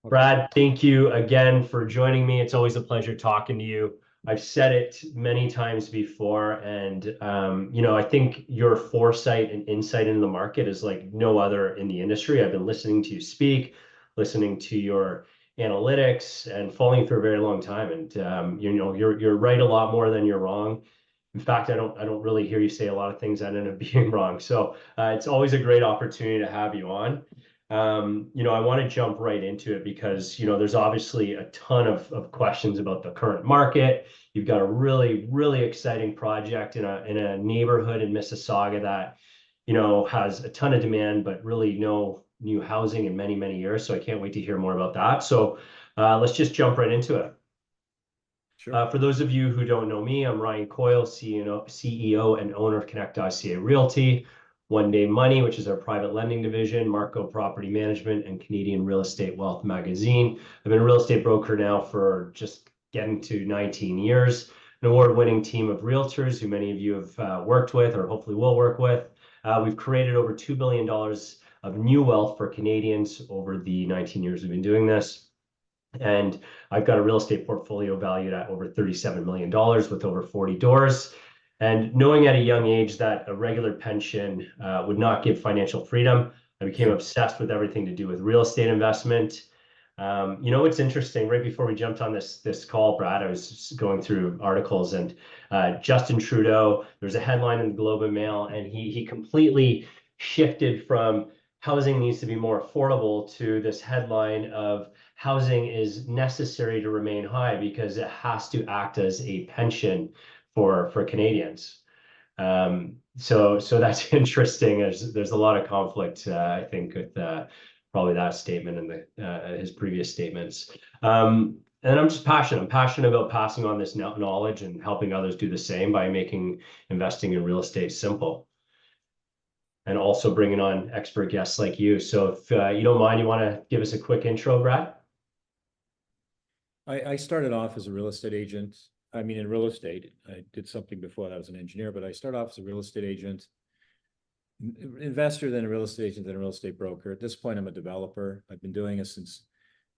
Brad, thank you again for joining me. It's always a pleasure talking to you. I've said it many times before, and I think your foresight and insight into the market is like no other in the industry. I've been listening to you speak, listening to your analytics, and following for a very long time. And you're right a lot more than you're wrong. In fact, I don't really hear you say a lot of things that end up being wrong. So it's always a great opportunity to have you on. I want to jump right into it because, there's obviously a ton of questions about the current market. You've got a really, really exciting project in a neighborhood in Mississauga that, has a ton of demand, but really no new housing in many, many years. So I can't wait to hear more about that. So let's just jump right into it. Sure. For those of you who don't know me, I'm Ryan Coyle, CEO and owner of Connect.ca Realty, One Day Money, which is our private lending division, Marco Property Management, and Canadian Real Estate Wealth Magazine. I've been a real estate broker now for just getting to 19 years, an award-winning team of realtors who many of you have worked with or hopefully will work with. We've created over $2 billion of new wealth for Canadians over the 19 years we've been doing this. And I've got a real estate portfolio valued at over $37 million with over 40 doors. And knowing at a young age that a regular pension would not give financial freedom, I became obsessed with everything to do with real estate investment. It's interesting. Right before we jumped on this call, Brad, I was going through articles, and Justin Trudeau. There's a headline in the Globe and Mail, and he completely shifted from housing needs to be more affordable to this headline of housing is necessary to remain high because it has to act as a pension for Canadians. So that's interesting. There's a lot of conflict, I think, with probably that statement and his previous statements. And I'm just passionate. I'm passionate about passing on this knowledge and helping others do the same by making investing in real estate simple. And also bringing on expert guests like you. So if you don't mind, you want to give us a quick intro, Brad? I started off as a real estate agent. I mean, in real estate, I did something before that. I was an engineer, but I started off as a real estate agent, investor, then a real estate agent, then a real estate broker. At this point, I'm a developer. I've been doing it since,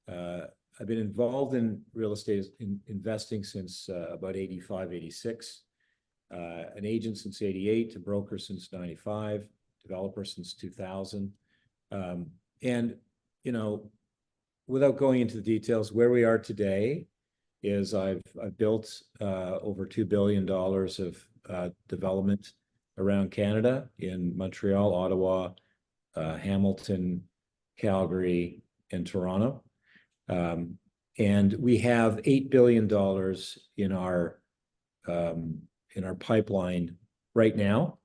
I've been involved in real estate investing since about 85, 86. An agent since 88, a broker since 95, developer since 2000. And, without going into the details, where we are today is I've built over $2 billion of development around Canada in Montreal, Ottawa, Hamilton, Calgary, and Toronto. And we have $8 billion in our pipeline right now,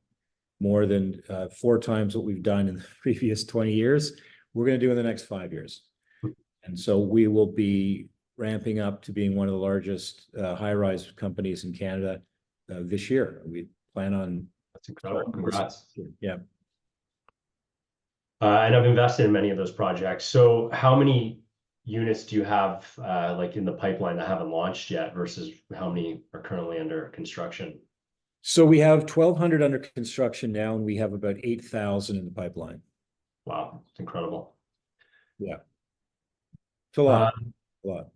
more than 4 times what we've done in the previous 20 years. We're going to do in the next 5 years. And so we will be ramping up to being one of the largest high-rise companies in Canada this year. We plan on. That's incredible. Congrats. Yeah. And I've invested in many of those projects. So how many units do you have like in the pipeline that haven't launched yet versus how many are currently under construction? So we have 1,200 under construction now, and we have about 8,000 in the pipeline. Wow, it's incredible. Yeah. It's a lot. A lot.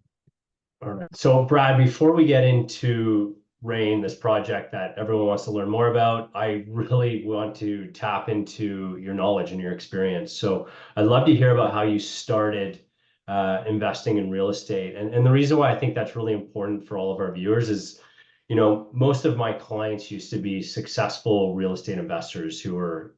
All right. So Brad, before we get into Reine, this project that everyone wants to learn more about, I really want to tap into your knowledge and your experience. So I'd love to hear about how you started investing in real estate. And the reason why I think that's really important for all of our viewers is, most of my clients used to be successful real estate investors who were,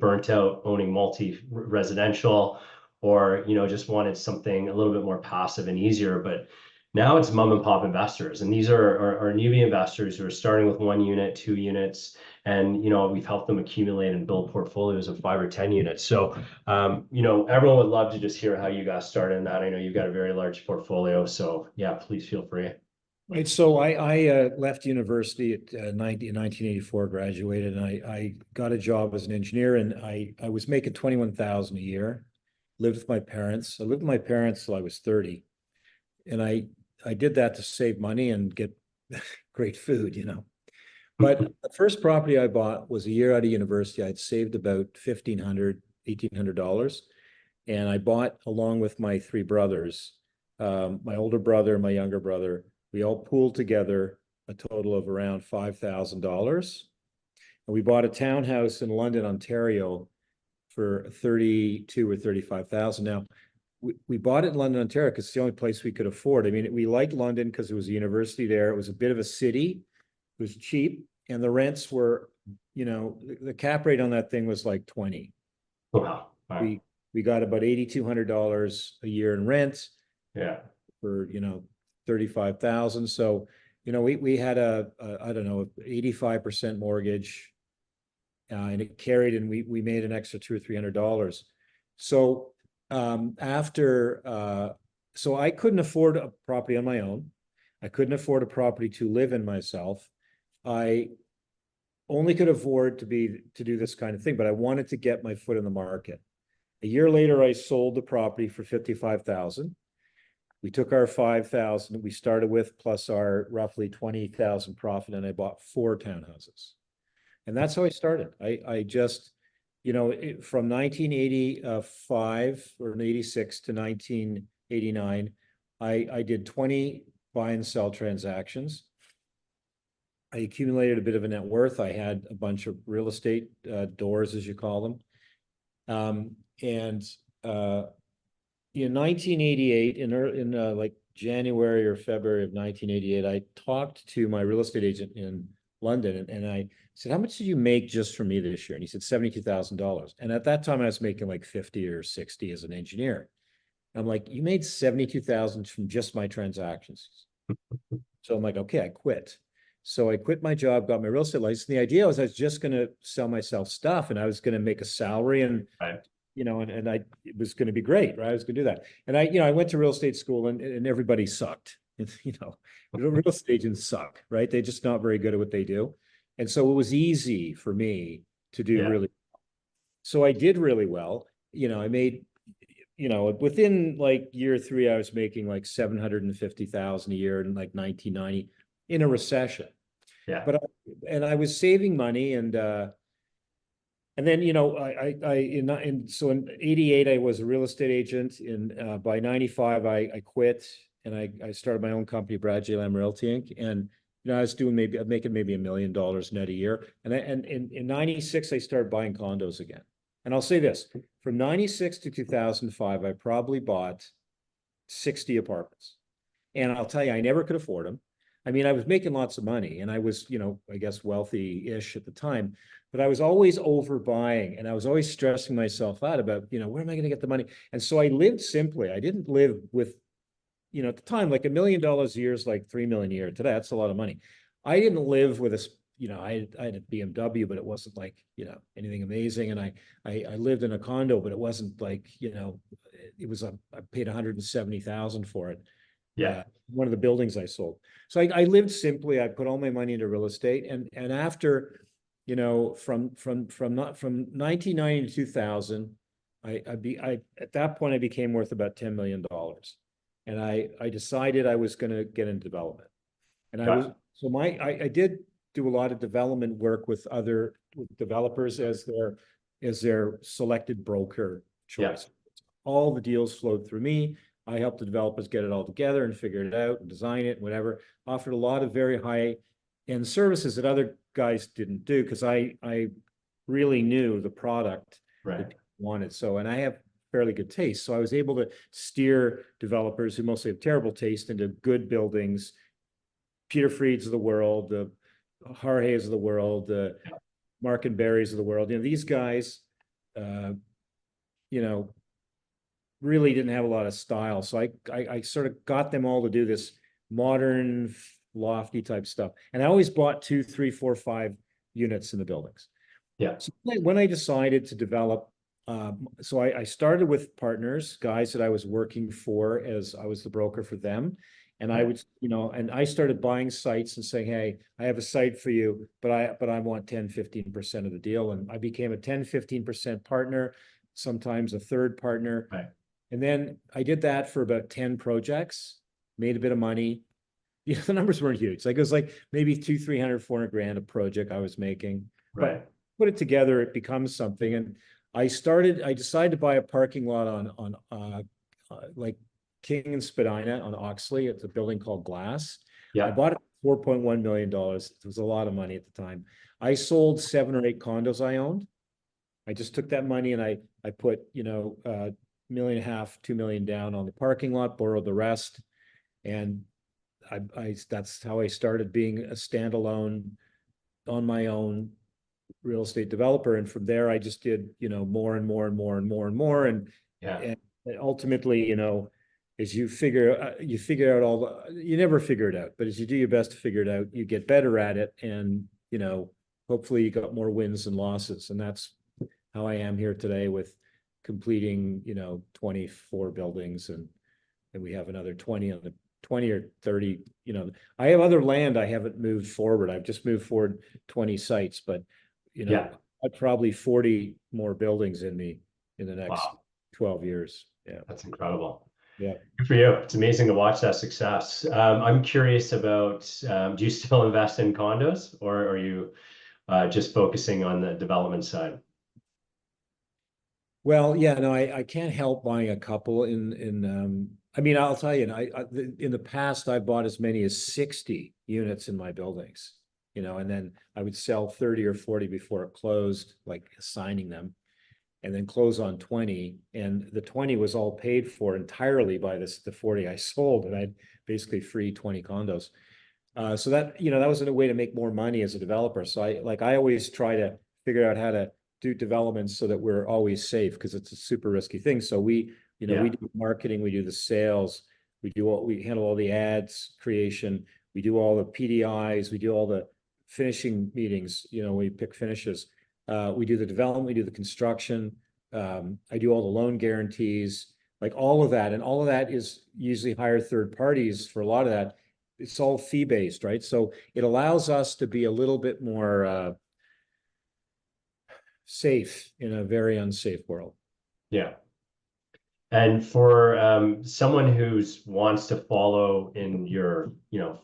burnt out owning multi-residential or, just wanted something a little bit more passive and easier. But now it's mom and pop investors. And these are newbie investors who are starting with 1 unit, 2 units. And, we've helped them accumulate and build portfolios of 5 or 10 units. So, everyone would love to just hear how you got started in that. I know you've got a very large portfolio. So yeah, please feel free. Right. So I left university at 1984, graduated, and I got a job as an engineer, and I was making $21,000 a year. Lived with my parents. I lived with my parents till I was 30. And I did that to save money and get great food, But the first property I bought was a year out of university. I'd saved about $1,500, $1,800. And I bought, along with my three brothers, my older brother, my younger brother, we all pooled together a total of around $5,000. And we bought a townhouse in London, Ontario for 32 or 35,000. Now, we bought it in London, Ontario, because it's the only place we could afford. I mean, we liked London because it was a university there. It was a bit of a city. It was cheap. And the rents were, the cap rate on that thing was like 20. Wow. Wow. We got about $8,200 a year in rent. Yeah. For 35,000. So we had I don't know, 85% mortgage, and it carried, and we made an extra $200 or $300. So so I couldn't afford a property on my own. I couldn't afford a property to live in myself. I only could afford to do this kind of thing, but I wanted to get my foot in the market. A year later, I sold the property for $55,000. We took our $5,000 we started with, plus our roughly $20,000 profit, and I bought 4 townhouses. And that's how I started. I just, from 1985 or 86 to 1989, I did 20 buy and sell transactions. I accumulated a bit of a net worth. I had a bunch of real estate doors, as you call them. In 1988, in like January or February of 1988, I talked to my real estate agent in London, and I said, "How much did you make just for me this year?" And he said, $72,000. And at that time, I was making like 50 or 60 as an engineer. I'm like, "You made 72,000 from just my transactions." So I'm like, "Okay," I quit. So I quit my job, got my real estate license. And the idea was I was just going to sell myself stuff, and I was going to make a salary, and Right. it was going to be great, right? I was going to do that. And I went to real estate school, and everybody sucked. Real estate agents suck, right? They're just not very good at what they do. And so it was easy for me to do really well. So I did really well. I made, within like year 3, I was making like 750,000 a year in like 1990 in a recession. Yeah. But I was saving money, and then, so in 88, I was a real estate agent. By 95, I quit, and I started my own company, Brad Lamb Realty Inc. And, I was making maybe $1 million net a year. And in 96, I started buying condos again. And I'll say this, from 96 to 2005, I probably bought 60 apartments. And I'll tell you, I never could afford them. I mean, I was making lots of money, and I was, I guess wealthy-ish at the time, but I was always overbuying, and I was always stressing myself out about, where am I going to get the money? And so I lived simply. I didn't live with, at the time, like $1 million a year is like $3 million a year. Today, that's a lot of money. I didn't live with I had a BMW, but it wasn't like, anything amazing. And I lived in a condo, but it wasn't like, it was I paid $170,000 for it. Yeah. One of the buildings I sold. So I lived simply. I put all my money into real estate, and after, from 1990 to 2000, at that point I became worth about $10 million, and I decided I was going to get into development, and I did do a lot of development work with other developers as their selected broker choice. All the deals flowed through me. I helped the developers get it all together and figure it out and design it and whatever. Offered a lot of very high-end services that other guys didn't do, because I really knew the product that people wanted. So, and I have fairly good taste. So I was able to steer developers who mostly have terrible taste into good buildings, Peter Fried's of the world, the Harhays of the world, the Mark and Barry's of the world. These guys, really didn't have a lot of style. So I sort of got them all to do this modern, lofty type stuff. And I always bought 2, 3, 4, 5 units in the buildings. Yeah. So when I decided to develop, so I started with partners, guys that I was working for, as I was the broker for them. And I would, and I started buying sites and saying, "Hey, I have a site for you, but I want 10, 15% of the deal." And I became a 10, 15% partner, sometimes a third partner. Right. And then I did that for about 10 projects, made a bit of money. The numbers weren't huge. Like it was like maybe 200, 300, 400 grand a project I was making. Right. But put it together, it becomes something. And I decided to buy a parking lot on like King and Spadina on Oxley. It's a building called Glass. I Yeah. bought it for $4.1 million. It was a lot of money at the time. I sold 7 or 8 condos I owned. I just took that money and I put, $1.5 million, $2 million down on the parking lot, borrowed the rest. And that's how I started being a standalone on my own real estate developer. And from there, I just did, more and more and more and more and more. Yeah. And ultimately, as you figure out you never figure it out, but as you do your best to figure it out, you get better at it. And, hopefully you got more wins than losses. And that's how I am here today with completing, 24 buildings, and we have another 20 on the 20 or 30, I have other land I haven't moved forward. I've just moved forward 20 sites, but Yeah. I've probably 40 more buildings in me in the next Wow. 12 years. Yeah. That's incredible. Yeah. Good for you. It's amazing to watch that success. I'm curious about, do you still invest in condos, or are you just focusing on the development side? Well, yeah, no, I can't help buying a couple I mean, I'll tell you, in the past, I bought as many as 60 units in my buildings, and then I would sell 30 or 40 before it closed, like assigning them, and then close on 20. And the 20 was all paid for entirely by the 40 I sold, and I had basically free 20 condos. So that, that was a way to make more money as a developer. So I always try to figure out how to do developments so that we're always safe, because it's a super risky thing. So we Yeah. do marketing, we do the sales, we handle all the ads creation, we do all the PDIs, we do all the finishing meetings, we pick finishes. We do the development, we do the construction. I do all the loan guarantees, like all of that. And all of that is usually hire third parties for a lot of that. It's all fee-based, right? So it allows us to be a little bit more safe in a very unsafe world. Yeah. And for someone who's wants to follow in your,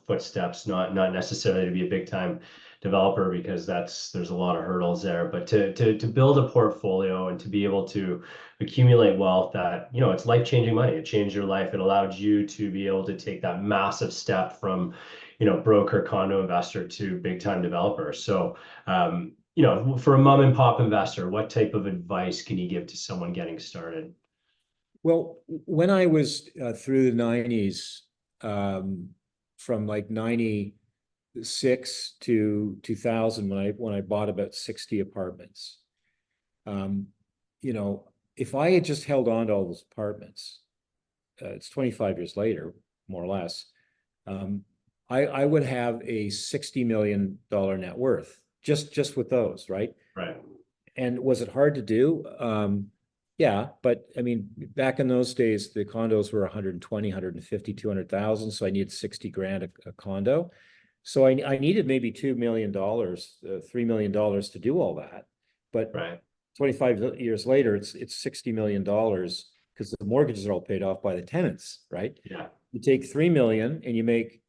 footsteps, not necessarily to be a big time developer, because there's a lot of hurdles there, but to build a portfolio and to be able to accumulate wealth that, it's life-changing money. It changed your life. It allowed you to be able to take that massive step from, broker, condo investor to big time developer. So, for a mom and pop investor, what type of advice can you give to someone getting started? Well, when I was through the 90s, from like 96 to 2000, when I bought about 60 apartments, um, if I had just held on to all those apartments, it's 25 years later, more or less, I would have a $60 million net worth just with those, right? Right. And was it hard to do? Yeah, but I mean, back in those days, the condos were 120, 150, 200,000. So I needed 60 grand a condo. So I needed maybe $2 million, $3 million to do all that. But Right. 25 years later, it's $60 million because the mortgages are all paid off by the tenants, right? Yeah. You take 3 million and you make,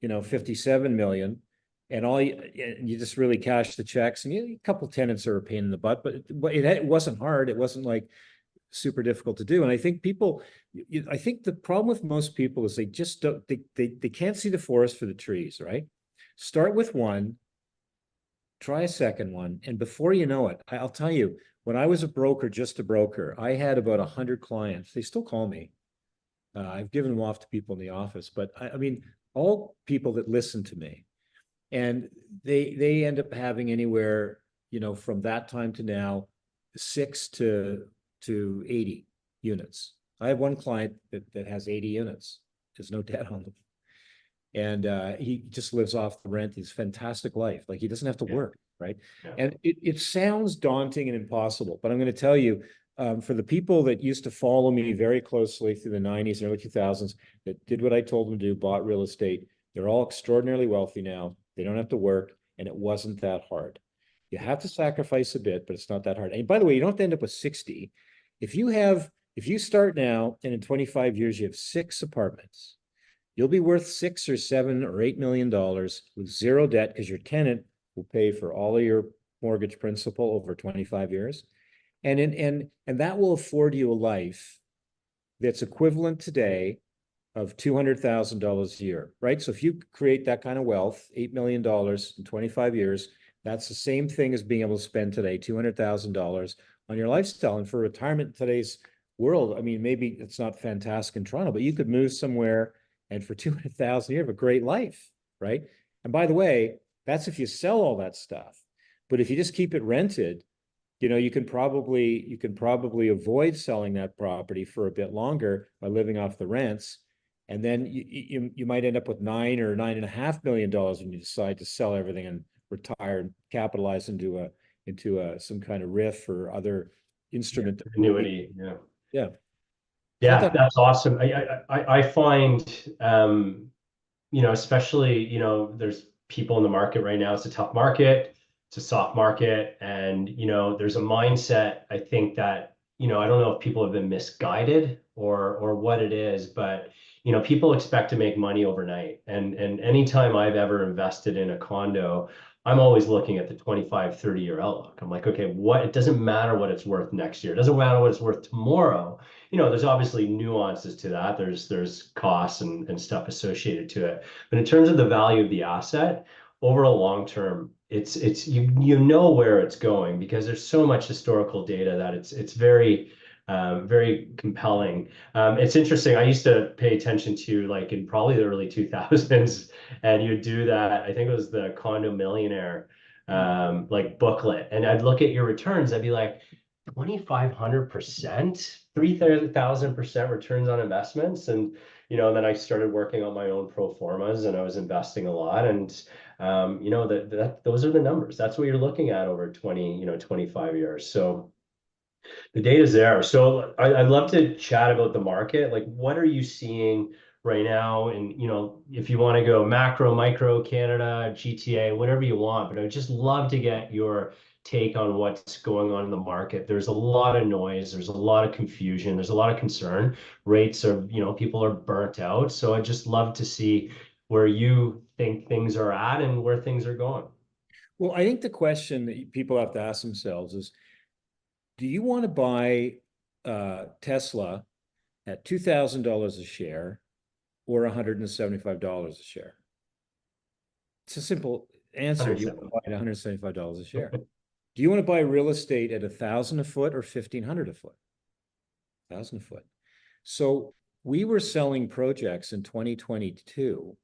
57 million, and you just really cash the checks, and a couple tenants are a pain in the butt, but it wasn't hard. It wasn't like super difficult to do. And I think I think the problem with most people is they just don't, they can't see the forest for the trees, right? Start with one, try a second one, and before you know it, I'll tell you, when I was just a broker, I had about 100 clients. They still call me. I've given them off to people in the office, but I mean, all people that listen to me. And they end up having anywhere, from that time to now, 6 to 80 units. I have one client that has 80 units. There's no debt on them. And he just lives off the rent. He's fantastic life. Like, he doesn't have to work, right? Yeah. And it sounds daunting and impossible, but I'm going to tell you, for the people that used to follow me very closely through the 90s and early 2000s, that did what I told them to do, bought real estate, they're all extraordinarily wealthy now. They don't have to work, and it wasn't that hard. You have to sacrifice a bit, but it's not that hard. And by the way, you don't have to end up with 60. If you start now and in 25 years you have 6 apartments, you'll be worth 6 or 7 or $8 million with zero debt, because your tenant will pay for all of your mortgage principal over 25 years. And that will afford you a life that's equivalent today of $200,000 a year, right? So if you create that kind of wealth, $8 million in 25 years, that's the same thing as being able to spend today $200,000 on your lifestyle. And for retirement in today's world, I mean, maybe it's not fantastic in Toronto, but you could move somewhere and for 200,000 a year, have a great life, right? And by the way, that's if you sell all that stuff. But if you just keep it rented, you know, you can probably avoid selling that property for a bit longer by living off the rents. And then you might end up with $9 or $9.5 million when you decide to sell everything and retire and capitalize into some kind of RIF or other instrument. Annuity. Yeah. Yeah. Yeah, that's awesome. I find, especially, there's people in the market right now. It's a tough market. It's a soft market. And, there's a mindset, I think that, I don't know if people have been misguided or what it is, but, people expect to make money overnight. And anytime I've ever invested in a condo, I'm always looking at the 25, 30-year outlook. I'm like, okay, it doesn't matter what it's worth next year. It doesn't matter what it's worth tomorrow. There's obviously nuances to that. There's costs and stuff associated to it. But in terms of the value of the asset, over a long term, it's you know where it's going because there's so much historical data that it's very compelling. It's interesting. I used to pay attention to like in probably the early 2000s, and you'd do that. I think it was the Condo Millionaire like booklet, and I'd look at your returns. I'd be like, 2,500%, 3,000% returns on investments. And, then I started working on my own pro formas and I was investing a lot. And, those are the numbers. That's what you're looking at over 25 years. So the data's there. So I'd love to chat about the market. Like, what are you seeing right now? And, if you want to go macro, micro, Canada, GTA, whatever you want, but I'd just love to get your take on what's going on in the market. There's a lot of noise. There's a lot of confusion. There's a lot of concern. Rates are, people are burnt out. So I'd just love to see where you think things are at and where things are going. Well, I think the question that people have to ask themselves is, do you want to buy Tesla at $2,000 a share or $175 a share? It's a simple answer. You want to buy at $175 a share. Do you want to buy real estate at $1,000 a foot or $1,500 a foot? $1,000 a foot. So we were selling projects in 2022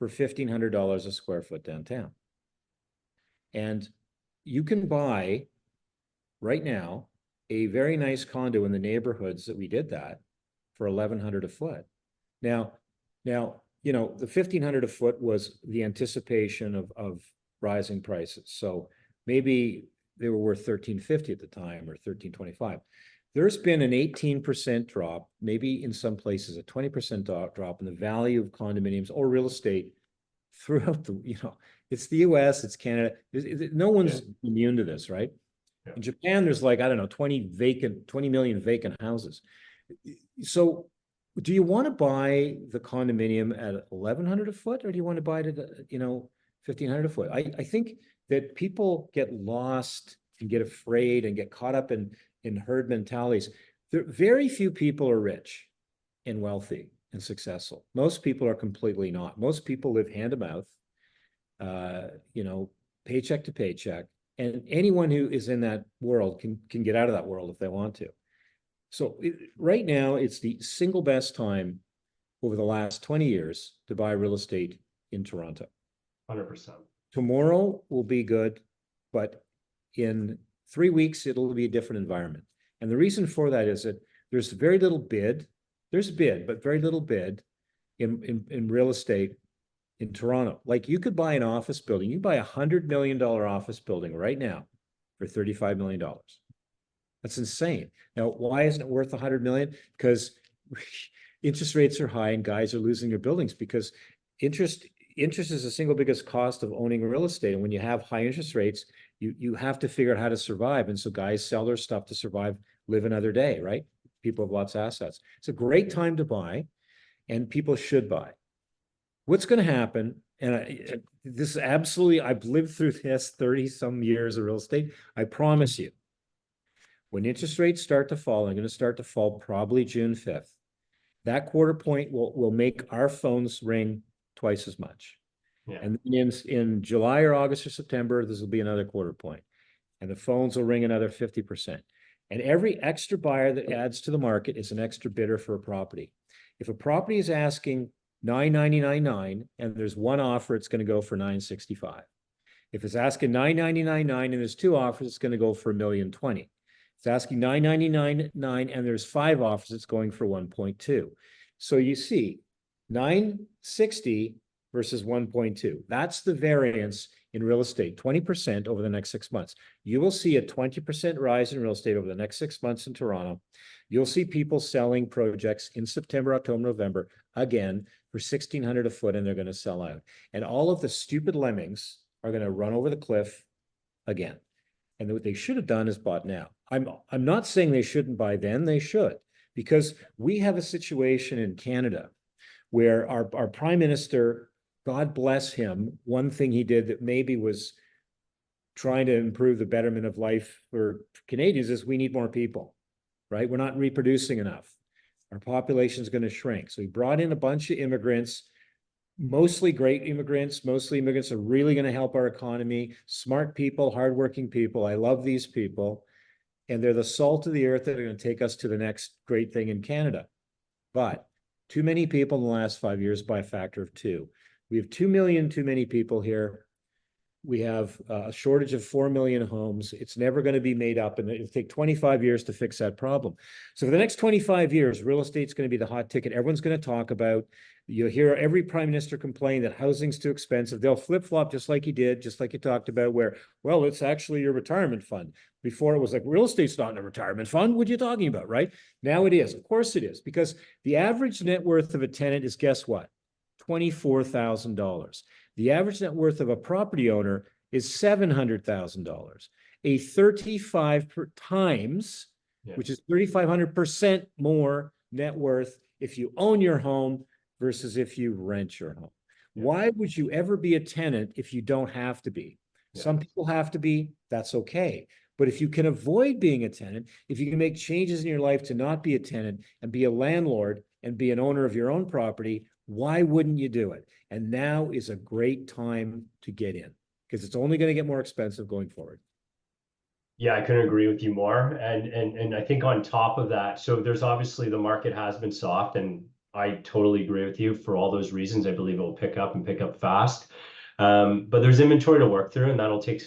for $1,500 a square foot downtown. And you can buy right now a very nice condo in the neighborhoods that we did that for $1,100 a foot. Now, the $1,500 a foot was the anticipation of rising prices. So maybe they were worth $1,350 at the time or $1,325. There's been an 18% drop, maybe in some places a 20% drop in the value of condominiums or real estate throughout it's the US, it's Canada. No one's immune to this, right? Yeah. In Japan, there's like, I don't know, 20 million vacant houses. So do you want to buy the condominium at $1,100 a foot, or do you want to buy it at, $1,500 a foot? I think that people get lost and get afraid and get caught up in herd mentalities. Very few people are rich and wealthy and successful. Most people are completely not. Most people live hand to mouth, paycheck to paycheck. And anyone who is in that world can get out of that world if they want to. So right now, it's the single best time over the last 20 years to buy real estate in Toronto. 100%. Tomorrow will be good, but in 3 weeks, it'll be a different environment. And the reason for that is that there's very little bid. There's bid, but very little bid in real estate in Toronto. Like you could buy an office building. You buy a $100 million office building right now for $35 million. That's insane. Now, why isn't it worth $100 million? Because interest rates are high and guys are losing their buildings because interest is the single biggest cost of owning real estate. And when you have high interest rates, you have to figure out how to survive. And so guys sell their stuff to survive, live another day, right? People have lots of assets. It's a great time to buy, and people should buy. What's going to happen, and this is absolutely, I've lived through this 30 some years of real estate. I promise you, When interest rates start to fall, they're going to start to fall probably June 5th. That quarter point will make our phones ring twice as much. Yeah. And in July or August or September, this will be another quarter point. And the phones will ring another 50%. And every extra buyer that adds to the market is an extra bidder for a property. If a property is asking $999.9 and there's one offer, it's going to go for $965. If it's asking $999.9 and there's two offers, it's going to go for $1,020,000. If it's asking $999.9 and there's five offers, it's going for 1.2. So you see, 960 versus 1.2. That's the variance in real estate, 20% over the next 6 months. You will see a 20% rise in real estate over the next 6 months in Toronto. You'll see people selling projects in September, October, November, again, for $1,600 a foot, and they're going to sell out. And all of the stupid lemmings are going to run over the cliff again. And what they should have done is bought now. I'm not saying they shouldn't buy then, they should, because we have a situation in Canada where our prime minister, God bless him, one thing he did that maybe was trying to improve the betterment of life for Canadians is we need more people, right? We're not reproducing enough. Our population is going to shrink. So he brought in a bunch of immigrants, mostly great immigrants. Mostly immigrants are really going to help our economy. Smart people, hardworking people. I love these people. And they're the salt of the earth that are going to take us to the next great thing in Canada. But too many people in the last 5 years by a factor of 2. We have 2 million too many people here. We have a shortage of 4 million homes. It's never going to be made up, and it'll take 25 years to fix that problem. So for the next 25 years, real estate's going to be the hot ticket. Everyone's going to talk about. You'll hear every prime minister complain that housing's too expensive. They'll flip-flop just like he did, just like you talked about, where, well, it's actually your retirement fund. Before it was like, real estate's not in a retirement fund. What are you talking about, right? Now it is. Of course it is, because the average net worth of a tenant is, guess what? $24,000. The average net worth of a property owner is $700,000. A 35 times, which is 3,500% more net worth if you own your home versus if you rent your home. Why would you ever be a tenant if you don't have to be? Some people have to be, that's okay. But if you can avoid being a tenant, if you can make changes in your life to not be a tenant and be a landlord and be an owner of your own property, why wouldn't you do it? And now is a great time to get in, because it's only going to get more expensive going forward. Yeah, I couldn't agree with you more. And I think on top of that, so there's obviously the market has been soft, and I totally agree with you for all those reasons. I believe it will pick up and pick up fast. But there's inventory to work through, and that'll take,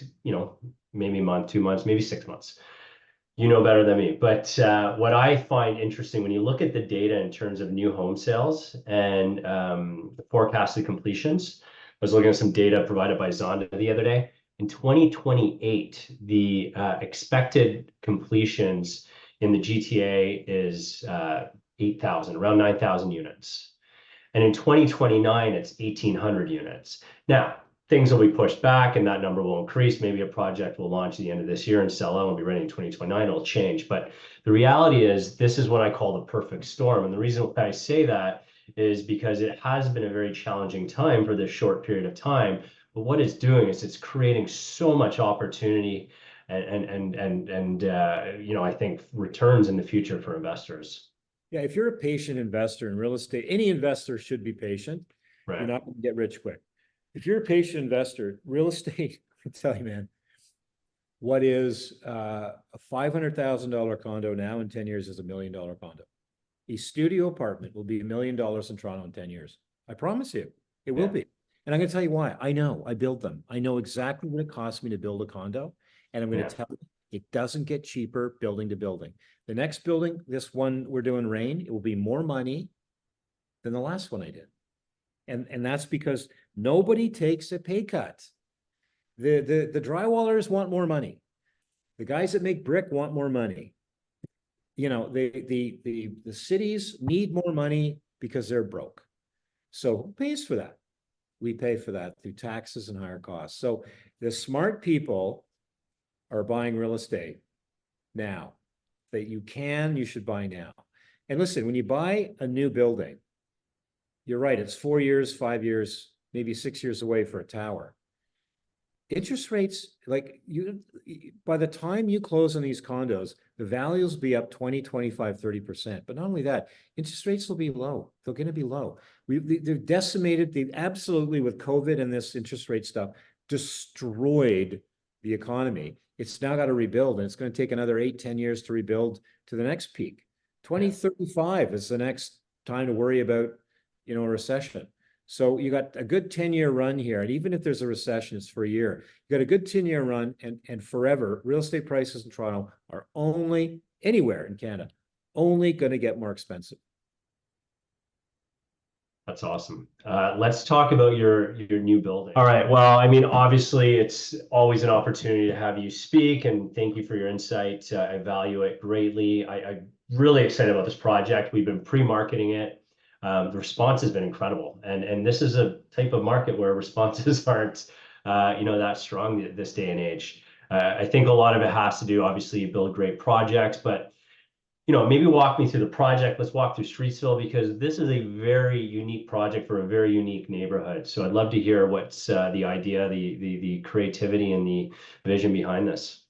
maybe a month, 2 months, maybe 6 months. You know better than me. But what I find interesting when you look at the data in terms of new home sales and forecasted completions, I was looking at some data provided by Zonda the other day. In 2028, the expected completions in the GTA is 8,000, around 9,000 units. And in 2029, it's 1,800 units. Now, things will be pushed back and that number will increase. Maybe a project will launch at the end of this year and sell out and be ready in 2029. It'll change. But the reality is this is what I call the perfect storm. And the reason why I say that is because it has been a very challenging time for this short period of time. But what it's doing is it's creating so much opportunity and I think returns in the future for investors. Yeah, if you're a patient investor in real estate, any investor should be patient. Right. You're not going to get rich quick. If you're a patient investor, real estate, I tell you, man, what is a $500,000 condo now in 10 years is $1 million condo. A studio apartment will be $1 million in Toronto in 10 years. I promise you, it will be. And I'm going to tell you why. I know, I build them. I know exactly what it costs me to build a condo. And I'm going to tell you, it doesn't get cheaper building to building. The next building, this one we're doing, Reine, it will be more money than the last one I did. And that's because nobody takes a pay cut. The drywallers want more money. The guys that make brick want more money. The cities need more money because they're broke. So who pays for that? We pay for that through taxes and higher costs. So the smart people are buying real estate now. That you should buy now. And listen, when you buy a new building, you're right, it's 4 years, 5 years, maybe 6 years away for a tower. interest rates, by the time you close on these condos, the values will be up 20, 25, 30%. But not only that, interest rates will be low. They're going to be low. They've decimated, they've absolutely, with COVID and this interest rate stuff, destroyed the economy. It's now got to rebuild, and it's going to take another 8, 10 years to rebuild to the next peak. 2035 is the next time to worry about, a recession. So you got a good 10-year run here. And even if there's a recession, it's for a year. You got a good 10-year run, and forever, real estate prices in Toronto are only, anywhere in Canada, only going to get more expensive. That's awesome. Let's talk about your new building. All right. Well, I mean, obviously, it's always an opportunity to have you speak, and thank you for your insight. I value it greatly. I'm really excited about this project. We've been pre-marketing it. The response has been incredible, and this is a type of market where responses aren't, that strong this day and age. I think a lot of it has to do, obviously, you build great projects, but maybe walk me through the project. Let's walk through Streetsville, because this is a very unique project for a very unique neighborhood. So I'd love to hear what's the idea, the creativity, and the vision behind this.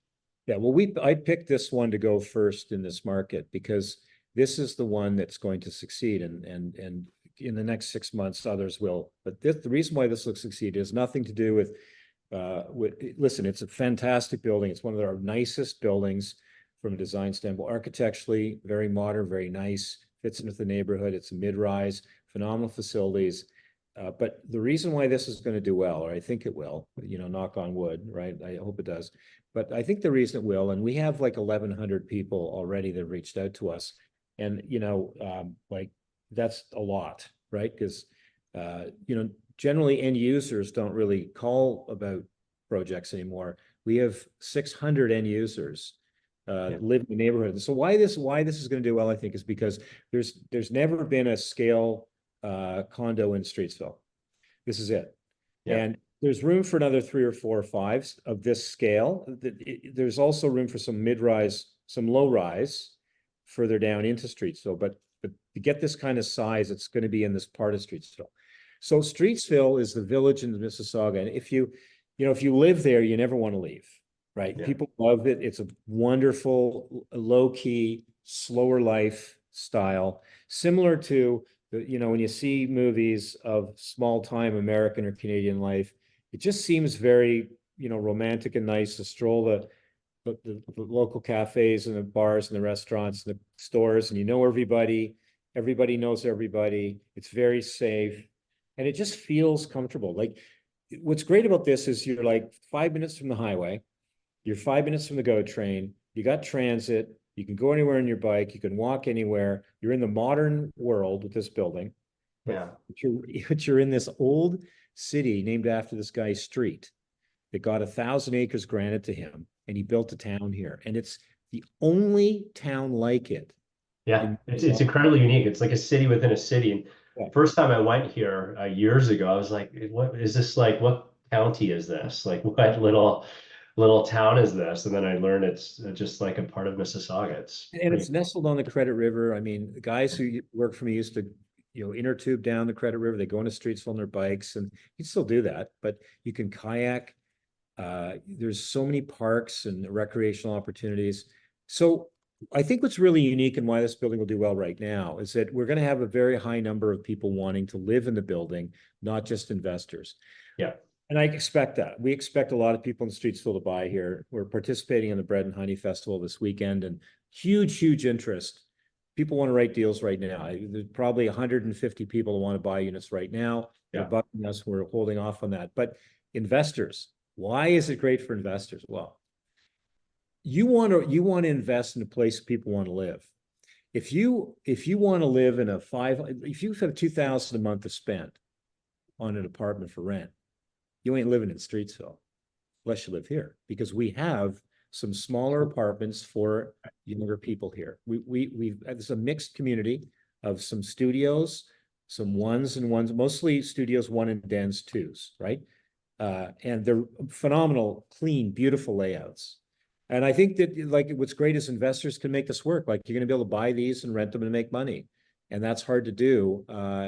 Yeah, well, I picked this one to go first in this market because this is the one that's going to succeed, and in the next 6 months, others will. But the reason why this will succeed has nothing to do with listen, it's a fantastic building. It's one of our nicest buildings from a design standpoint. Architecturally, very modern, very nice, fits into the neighborhood. It's a mid-rise, phenomenal facilities. But the reason why this is going to do well, or I think it will, knock on wood, right? I hope it does. But I think the reason it will, and we have like 1,100 people already that reached out to us. And, that's a lot, right? Because, generally end users don't really call about projects anymore. We have 600 end users live in the neighborhood. So why this is going to do well, I think, is because there's never been a scale condo in Streetsville. This is it. Yeah. And there's room for another 3 or 4 or 5 of this scale. There's also room for some mid-rise, some low-rise further down into Streetsville. But to get this kind of size, it's going to be in this part of Streetsville. So Streetsville is the village in Mississauga. And if you live there, you never want to leave. Right. Yeah. People love it. It's a wonderful, low-key, slower life style, similar to when you see movies of small-time American or Canadian life, it just seems very, romantic and nice to stroll the local cafes and the bars and the restaurants and the stores, and everybody knows everybody. It's very safe, and it just feels comfortable. Like, what's great about this is you're like 5 minutes from the highway. You're 5 minutes from the GO train. You got transit. You can go anywhere on your bike. You can walk anywhere. You're in the modern world with this building. Yeah. But you're in this old city named after this guy's street that got 1,000 acres granted to him, and he built a town here. And it's the only town like it. Yeah, it's incredibly unique. It's like a city within a city. And yeah. First time I went here years ago, I was like, what is this like? What county is this? Like, what little town is this? And then I learned it's just like a part of Mississauga. It's nestled on the Credit River. I mean, the guys who work for me used to, inner tube down the Credit River. They go into Streetsville on their bikes, and you still do that, but you can kayak. There's so many parks and recreational opportunities. So I think what's really unique and why this building will do well right now is that we're going to have a very high number of people wanting to live in the building, not just investors. Yeah. And I expect that. We expect a lot of people in Streetsville to buy here. We're participating in the Bread and Honey Festival this weekend, and huge interest. People want to write deals right now. There's probably 150 people who want to buy units right now. They're bucking us. We're holding off on that. But investors, why is it great for investors? Well, you want to invest in a place people want to live. If you want to live in if you have $2,000 a month to spend on an apartment for rent, you ain't living in Streetsville unless you live here, because we have some smaller apartments for younger people here. It's a mixed community of some studios, some ones, mostly studios 1 and dens 2s, right? And they're phenomenal, clean, beautiful layouts. And I think that what's great is investors can make this work. Like, you're going to be able to buy these and rent them and make money. And that's hard to do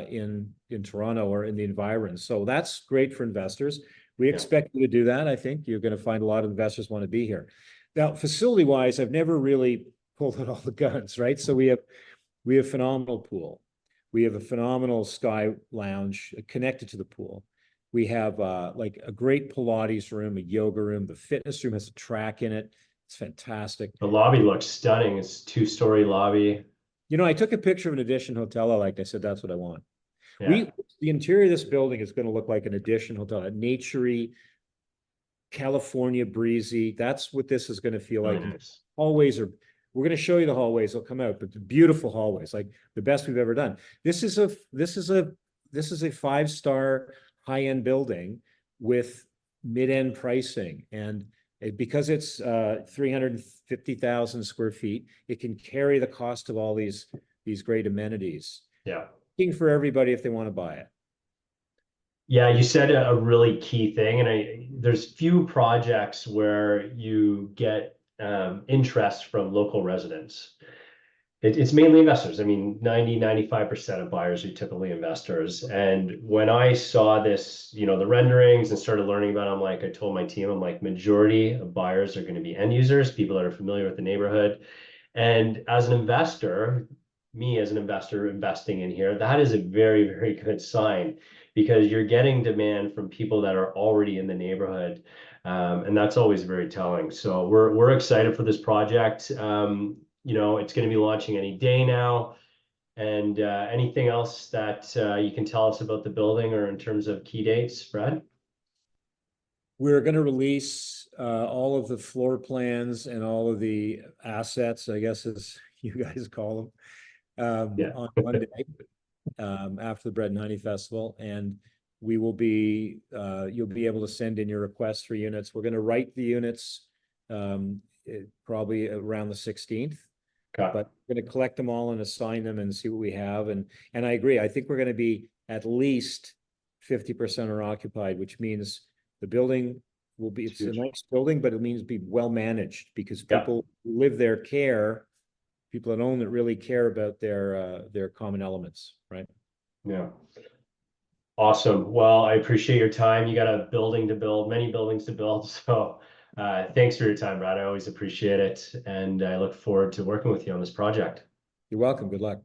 in Toronto or in the environs. So that's great for investors. We Yeah. expect you to do that. I think you're going to find a lot of investors want to be here. Now, facility wise, I've never really pulled out all the guns, right? So we have phenomenal pool. We have a phenomenal sky lounge connected to the pool. We have like a great Pilates room, a yoga room. The fitness room has a track in it. It's fantastic. The lobby looks stunning. It's two-story lobby. You know, I took a picture of an Edition hotel I liked. I said, that's what I want. Yeah. The interior of this building is going to look like an Edition hotel, a naturey, California breezy. That's what this is going to feel Really like. nice. Hallways are, we're going to show you the hallways. They'll come out, but the beautiful hallways, like the best we've ever done. This is a five-star high-end building with mid-end pricing. And because it's 350,000 square feet, it can carry the cost of all these great amenities. Yeah. For everybody if they want to buy it. Yeah, you said a really key thing, and there's few projects where you get interest from local residents. It's mainly investors. I mean, 95% of buyers are typically investors. And when I saw this, the renderings and started learning about it, I'm like, I told my team, I'm like, majority of buyers are going to be end users, people that are familiar with the neighborhood. And as an investor, me as an investor investing in here, that is a very, very good sign because you're getting demand from people that are already in the neighborhood. And that's always very telling. So we're excited for this project. It's going to be launching any day now. And anything else that you can tell us about the building or in terms of key dates, Brad? We're going to release all of the floor plans and all of the assets, I guess, as you guys call them, Yeah. on Monday after the Bread and Honey Festival. And we will be, you'll be able to send in your requests for units. We're going to write the units probably around the 16th. Okay. But we're going to collect them all and assign them and see what we have. And I agree. I think we're going to be at least 50% are occupied, which means the building will be, it's a nice building, but it means be well managed because people who live there care, people that own it really care about their common elements, right? Yeah. Awesome. Well, I appreciate your time. You got a building to build, many buildings to build. So thanks for your time, Brad. I always appreciate it. And I look forward to working with you on this project. You're welcome. Good luck.